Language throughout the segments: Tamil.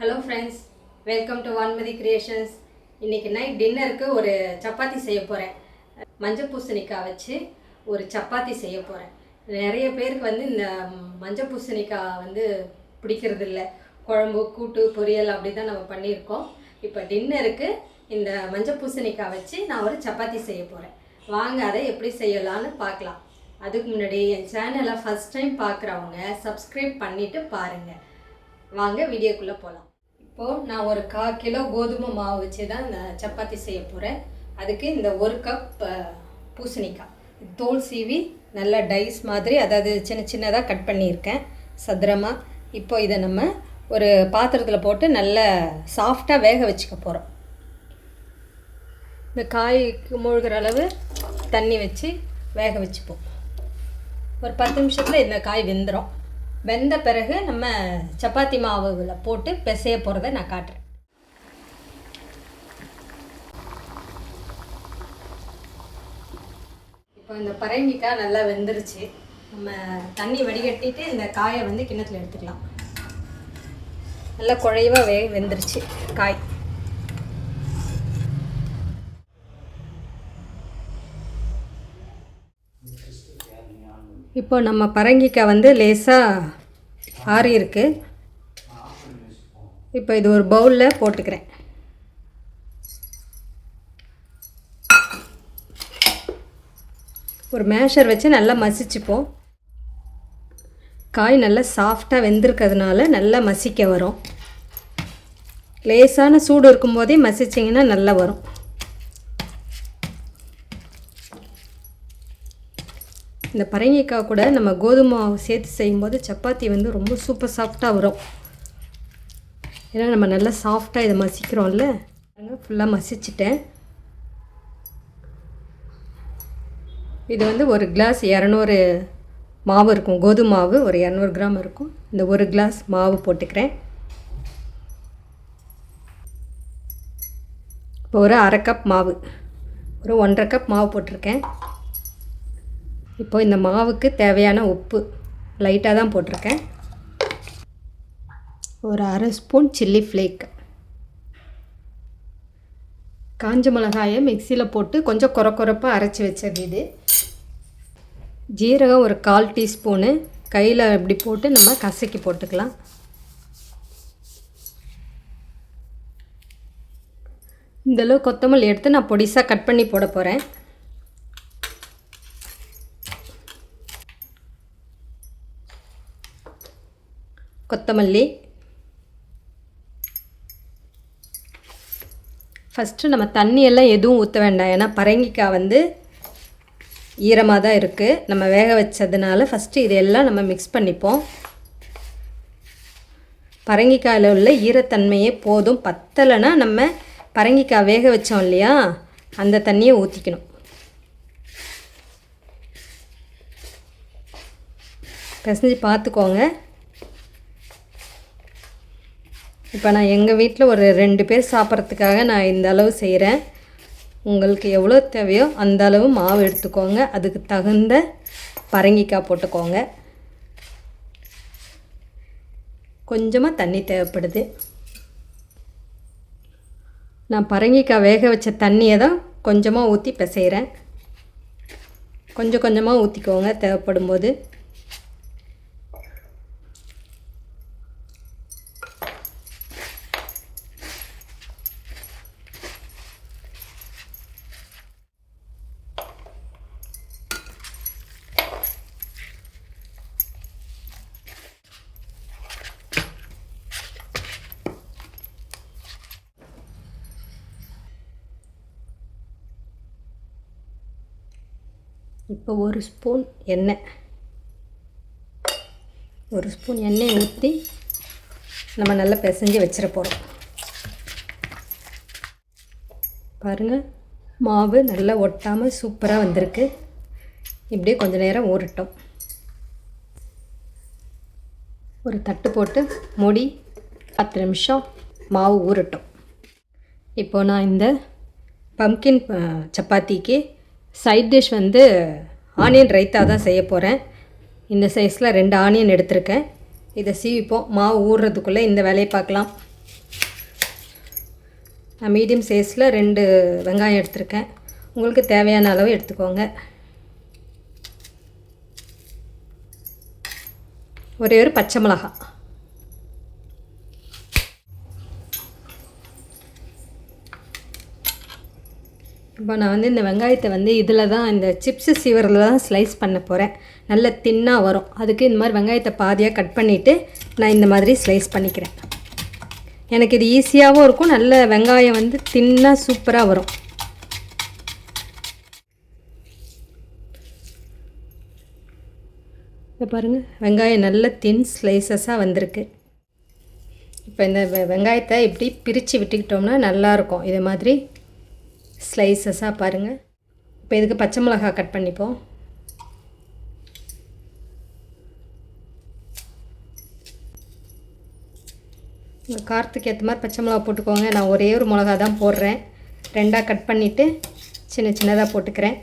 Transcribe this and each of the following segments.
Hello friends, welcome to Vanmathi creations. இன்றைக்கி நைட் டின்னருக்கு ஒரு சப்பாத்தி செய்ய போகிறேன். மஞ்சள் பூசணிக்காய் வச்சு ஒரு சப்பாத்தி செய்ய போகிறேன். நிறைய பேருக்கு இந்த மஞ்சள் பூசணிக்காய் பிடிக்கிறது இல்லை. குழம்பு, கூட்டு, பொரியல் அப்படி தான் நம்ம பண்ணியிருக்கோம். இப்போ டின்னருக்கு இந்த மஞ்சள் பூசணிக்காய் வச்சு நான் ஒரு சப்பாத்தி செய்ய போகிறேன். வாங்க அதை எப்படி செய்யலான்னு பார்க்கலாம். அதுக்கு முன்னாடி என் சேனலை ஃபஸ்ட் டைம் பார்க்குறவங்க சப்ஸ்கிரைப் பண்ணிவிட்டு பாருங்கள். வாங்க வீடியோக்குள்ளே போகலாம். இப்போது நான் ஒரு 1/4 கிலோ கோதுமை மாவு வச்சு தான் இந்த சப்பாத்தி செய்ய போகிறேன். அதுக்கு இந்த 1 கப் பூசணிக்காய் தோல் சீவி நல்லா டைஸ் மாதிரி, அதாவது சின்ன சின்னதாக கட் பண்ணியிருக்கேன் சதுரமாக. இப்போ இதை நம்ம ஒரு பாத்திரத்தில் போட்டு நல்லா சாஃப்டாக வேக வச்சுக்க போகிறோம். இந்த காய்க்கு மூழ்கிற அளவு தண்ணி வச்சு வேக வச்சுப்போம். ஒரு 10 நிமிஷத்தில் இந்த காய் வெந்துடும். வெந்த பிறகு நம்ம சப்பாத்தி மாவுல போட்டு பிசைய போகிறத நான் காட்டுறேன். இப்போ இந்த பரங்கிக்காய் நல்லா வெந்துருச்சு. நம்ம தண்ணி வடிகட்டிட்டு இந்த காயை கிண்ணத்தில் எடுத்துக்கலாம். நல்லா குழைவாக வெந்துருச்சு காய். இப்போ நம்ம பரங்கிக்காய் லேசாக ஆறி இருக்கு. இப்போ இது ஒரு பவுலில் போட்டுக்கிறேன். ஒரு மேஷர் வச்சு நல்லா மசிச்சுப்போம். காய் நல்லா சாஃப்டாக வெந்திருக்கிறதுனால நல்லா மசிக்க வரும். லேசான சூடு இருக்கும்போதே மசிச்சிங்கன்னா நல்லா வரும். இந்த பரங்கிக்காய் கூட நம்ம கோதுமை மாவு சேர்த்து செய்யும்போது சப்பாத்தி ரொம்ப சூப்பர் சாஃப்டாக வரும். ஏன்னா நம்ம நல்லா சாஃப்டாக இதை மசிக்கிறோம்ல. ஃபுல்லாக மசிச்சிட்டேன். இது ஒரு கிளாஸ் 200 மாவு இருக்கும். கோதுமை மாவு ஒரு 200 கிராம் இருக்கும். இந்த 1 கிளாஸ் மாவு போட்டுக்கிறேன். இப்போ ஒரு 1/2 கப் மாவு, ஒரு 1/2 கப் மாவு போட்டிருக்கேன். இப்போ இந்த மாவுக்கு தேவையான உப்பு லைட்டாக தான் போட்டிருக்கேன். ஒரு 1/2 ஸ்பூன் சில்லி ஃப்ளேக். காஞ்ச மிளகாயை மிக்சியில் போட்டு கொஞ்சம் கொரப்பாக அரைச்சி வச்சது இது. ஜீரகம் ஒரு 1/4 டீஸ்பூனு கையில் இப்படி போட்டு நம்ம கசக்கி போட்டுக்கலாம். இந்தளவு கொத்தமல்லி எடுத்து நான் பொடிசாக கட் பண்ணி போட போகிறேன். கொத்தமல்லி ஃபஸ்ட்டு நம்ம தண்ணியெல்லாம் எதுவும் ஊற்ற வேண்டாம். ஏன்னா பரங்கிக்காய் ஈரமாக தான் இருக்குது. நம்ம வேக வச்சதுனால ஃபஸ்ட்டு இதெல்லாம் நம்ம மிக்ஸ் பண்ணிப்போம். பரங்கிக்காயில் உள்ள ஈரத்தன்மையே போதும். பத்தலைன்னா நம்ம பரங்கிக்காய் வேக வச்சோம் இல்லையா, அந்த தண்ணியை ஊற்றிக்கணும். பிசைஞ்சு பார்த்துக்கோங்க. இப்போ நான் எங்கள் வீட்டில் ஒரு 2 பேர் சாப்பிட்றதுக்காக நான் இந்த அளவு செய்கிறேன். உங்களுக்கு எவ்வளோ தேவையோ அந்த அளவு மாவு எடுத்துக்கோங்க. அதுக்கு தகுந்த பரங்கிக்காய் போட்டுக்கோங்க. கொஞ்சமாக தண்ணி தேவைப்படுது. நான் பரங்கிக்காய் வேக வச்ச தண்ணியை தான் கொஞ்சமாக ஊற்றி பிசைகிறேன். கொஞ்சம் கொஞ்சமாக ஊற்றிக்கோங்க தேவைப்படும் போது. இப்போ 1 ஸ்பூன் எண்ணெய் ஊற்றி நம்ம நல்லா பிசைஞ்சு வச்சிட போகிறோம். பாருங்கள், மாவு நல்லா ஒட்டாமல் சூப்பராக வந்திருக்கு. இப்படியே கொஞ்சம் நேரம் ஊறட்டும். ஒரு தட்டு போட்டு மூடி 10 நிமிஷம் மாவு ஊறட்டும். இப்போ நான் இந்த பம்கின் சப்பாத்திக்கு சைட் டிஷ் ஆனியன் ரைத்தா தான் செய்ய போகிறேன். இந்த சைஸில் 2 ஆனியன் எடுத்திருக்கேன். இதை சீவிப்போம். மாவு ஊறுறதுக்குள்ளே இந்த வேலையை பார்க்கலாம். நான் மீடியம் சைஸில் 2 வெங்காயம் எடுத்திருக்கேன். உங்களுக்கு தேவையான அளவு எடுத்துக்கோங்க. ஒரே ஒரு பச்சை மிளகாய். இப்போ நான் வந்து இந்த வெங்காயத்தை வந்து இதில் தான் இந்த சிப்ஸு சீவரில் தான் ஸ்லைஸ் பண்ண போகிறேன். நல்ல தின்னாக வரும். அதுக்கு இந்த மாதிரி வெங்காயத்தை பாதியாக கட் பண்ணிவிட்டு நான் இந்த மாதிரி ஸ்லைஸ் பண்ணிக்கிறேன். எனக்கு இது ஈஸியாகவும் இருக்கும். நல்ல வெங்காயம் வந்து தின்னாக சூப்பராக வரும். இப்போ பாருங்கள், வெங்காயம் நல்ல தின் ஸ்லைசஸாக வந்திருக்கு. இப்போ இந்த வெங்காயத்தை இப்படி பிரித்து விட்டுக்கிட்டோம்னா நல்லாயிருக்கும். இதே மாதிரி ஸ்லைசஸாக பாருங்கள். இப்போ இதுக்கு பச்சை மிளகாய் கட் பண்ணிப்போம். உங்கள் காரத்துக்கு ஏற்ற மாதிரி பச்சை மிளகா போட்டுக்கோங்க. நான் ஒரே ஒரு மிளகா தான் போடுறேன். 2ஆக கட் பண்ணிவிட்டு சின்ன சின்னதாக போட்டுக்கிறேன்.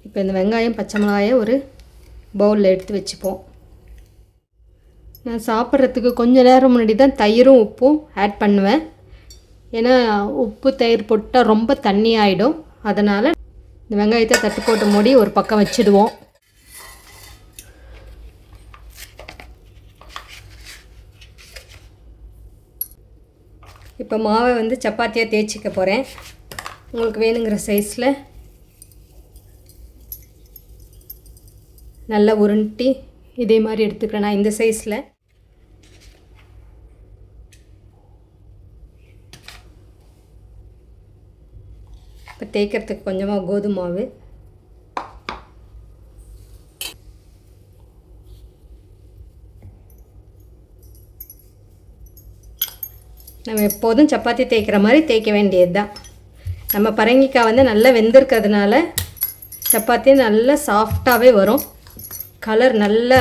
இப்போ இந்த வெங்காயம் பச்சை மிளகாயை ஒரு பவுலில் எடுத்து வச்சுப்போம். நான் சாப்பிட்றதுக்கு கொஞ்சம் நேரம் முன்னாடி தான் தயிரும் உப்பும் ஆட் பண்ணுவேன். ஏன்னா உப்பு தயிர் போட்டால் ரொம்ப தண்ணி ஆகிடும். அதனால் இந்த வெங்காயத்தை தட்டு போட்டு மூடி ஒரு பக்கம் வச்சுடுவோம். இப்போ மாவை வந்து சப்பாத்தியாக தேய்ச்சிக்க போகிறேன். உங்களுக்கு வேணுங்கிற சைஸில் நல்லா உருட்டி இதே மாதிரி எடுத்துக்கிறேன். நான் இந்த சைஸில் இப்போ தேய்க்கிறதுக்கு கொஞ்சமாக கோதுமை மாவு, நம்ம எப்போதும் சப்பாத்தி தேய்க்கிற மாதிரி தேய்க்க வேண்டியது தான். நம்ம பரங்கிக்காய் வந்து நல்லா வெந்திருக்கிறதுனால சப்பாத்தி நல்லா சாஃப்டாகவே வரும். கலர் நல்லா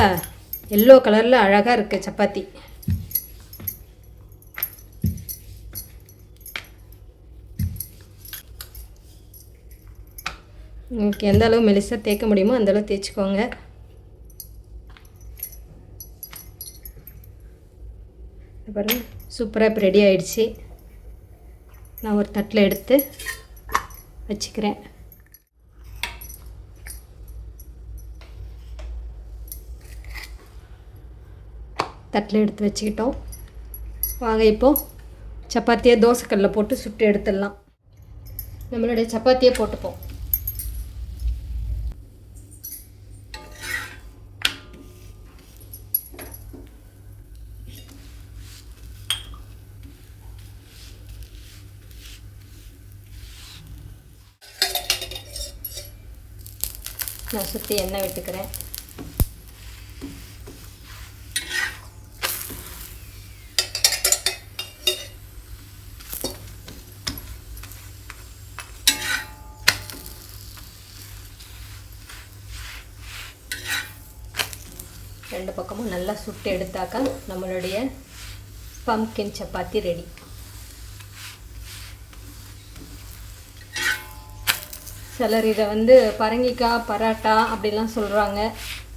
எல்லோ கலரில் அழகாக இருக்குது சப்பாத்தி. உங்களுக்கு எந்த அளவு மெலிசாக தேய்க்க முடியுமோ அந்தளவு தேய்ச்சிக்கோங்க. பாருங்கள், சூப்பராக இப்போ ரெடி ஆகிடுச்சு. நான் ஒரு தட்டில் எடுத்து வச்சுக்கிறேன். தட்டில் எடுத்து வச்சுக்கிட்டோம். வாங்க இப்போது சப்பாத்தியை தோசைக்கல்லில் போட்டு சுட்டு எடுத்துடலாம். நம்மளுடைய சப்பாத்தியை போட்டுப்போம். நான் சுற்றி எண்ணெய் விட்டுக்கிறேன். ரெண்டு பக்கமும் நல்லா சுட்டு எடுத்தாக்கா நம்மளுடைய பம்ப்கின் சப்பாத்தி ரெடி. சிலர் இதை வந்து பரங்கிக்காய் பராட்டா அப்படிலாம் சொல்கிறாங்க.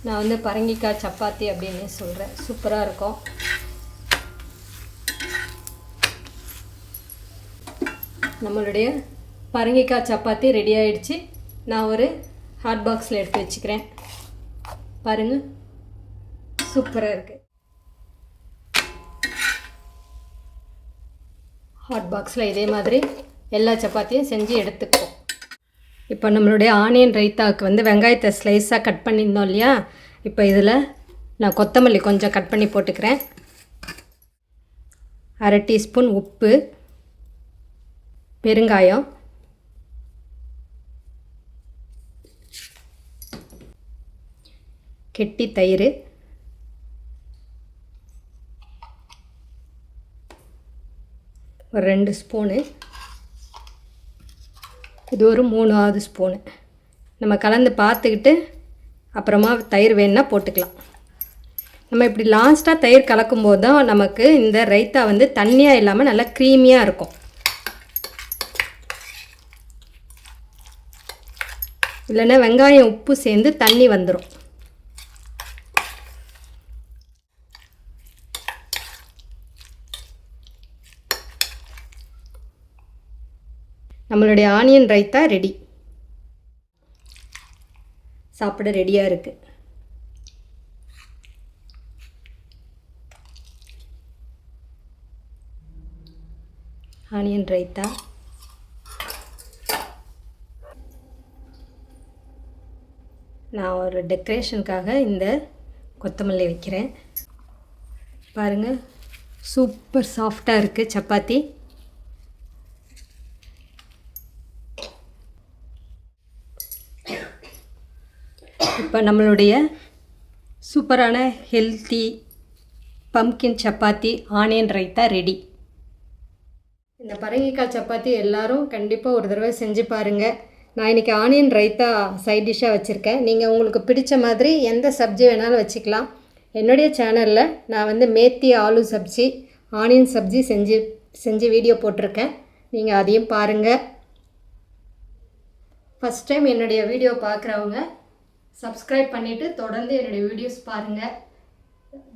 நான் வந்து பரங்கிக்காய் சப்பாத்தி அப்படின்னு சொல்கிறேன். சூப்பராக இருக்கும். நம்மளுடைய பரங்கிக்காய் சப்பாத்தி ரெடி ஆகிடுச்சு. நான் ஒரு ஹாட் பாக்ஸில் எடுத்து வச்சுக்கிறேன். பாருங்கள், சூப்பராக இருக்குது. ஹாட் பாக்ஸில் இதே மாதிரி எல்லா சப்பாத்தியும் செஞ்சு எடுத்துக்குவோம். இப்போ நம்மளுடைய ஆனியன் ரைத்தாவுக்கு வந்து வெங்காயத்தை ஸ்லைஸாக கட் பண்ணியிருந்தோம் இல்லையா? இப்போ இதில் நான் கொத்தமல்லி கொஞ்சம் கட் பண்ணி போட்டுக்கிறேன். 1/2 டீஸ்பூன் உப்பு, பெருங்காயம், கெட்டி தயிர், ஒரு 2 ஸ்பூனு, இது ஒரு 3ஆவது ஸ்பூனு. நம்ம கலந்து பார்த்துக்கிட்டு அப்புறமா தயிர் வேணுன்னா போட்டுக்கலாம். நம்ம இப்படி லாஸ்ட்டாக தயிர் கலக்கும்போது தான் நமக்கு இந்த ரைத்தா வந்து தண்ணியாக இல்லாமல் நல்லா க்ரீமியாக இருக்கும். இல்லைன்னா வெங்காயம் உப்பு சேர்ந்து தண்ணி வந்துடும். நம்மளுடைய ஆனியன் ரைத்தா ரெடி. சாப்பிட ரெடியாக இருக்குது. ஆனியன் ரைத்தா. நான் ஒரு டெக்கரேஷனுக்காக இந்த கொத்தமல்லி வைக்கிறேன். பாருங்கள், சூப்பர் சாஃப்டாக இருக்குது சப்பாத்தி. இப்போ நம்மளுடைய சூப்பரான healthy pumpkin chapati onion raita ready. இந்த பரங்கிக்காய் சப்பாத்தி எல்லோரும் கண்டிப்பாக ஒரு தடவை செஞ்சு பாருங்கள். நான் இன்றைக்கி ஆனியன் ரைத்தா சைட் டிஷ்ஷாக வச்சுருக்கேன். நீங்கள் உங்களுக்கு பிடிச்ச மாதிரி எந்த சப்ஜி வேணாலும் வச்சுக்கலாம். என்னுடைய சேனலில் நான் வந்து மேத்தி ஆலு சப்ஜி, ஆனியன் சப்ஜி செஞ்சு வீடியோ போட்டிருக்கேன். நீங்கள் அதையும் பாருங்கள். ஃபஸ்ட் டைம் என்னுடைய வீடியோ பார்க்குறவங்க சப்ஸ்கிரைப் பண்ணிவிட்டு தொடர்ந்து என்னுடைய வீடியோஸ் பாருங்கள்.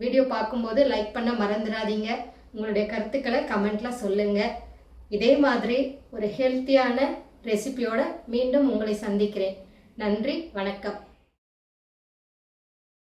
வீடியோ பார்க்கும்போது லைக் பண்ண மறந்துடாதீங்க. உங்களுடைய கருத்துக்களை கமெண்ட்டில் சொல்லுங்கள். இதே மாதிரி ஒரு ஹெல்த்தியான ரெசிபியோடு மீண்டும் உங்களை சந்திக்கிறேன். நன்றி, வணக்கம்.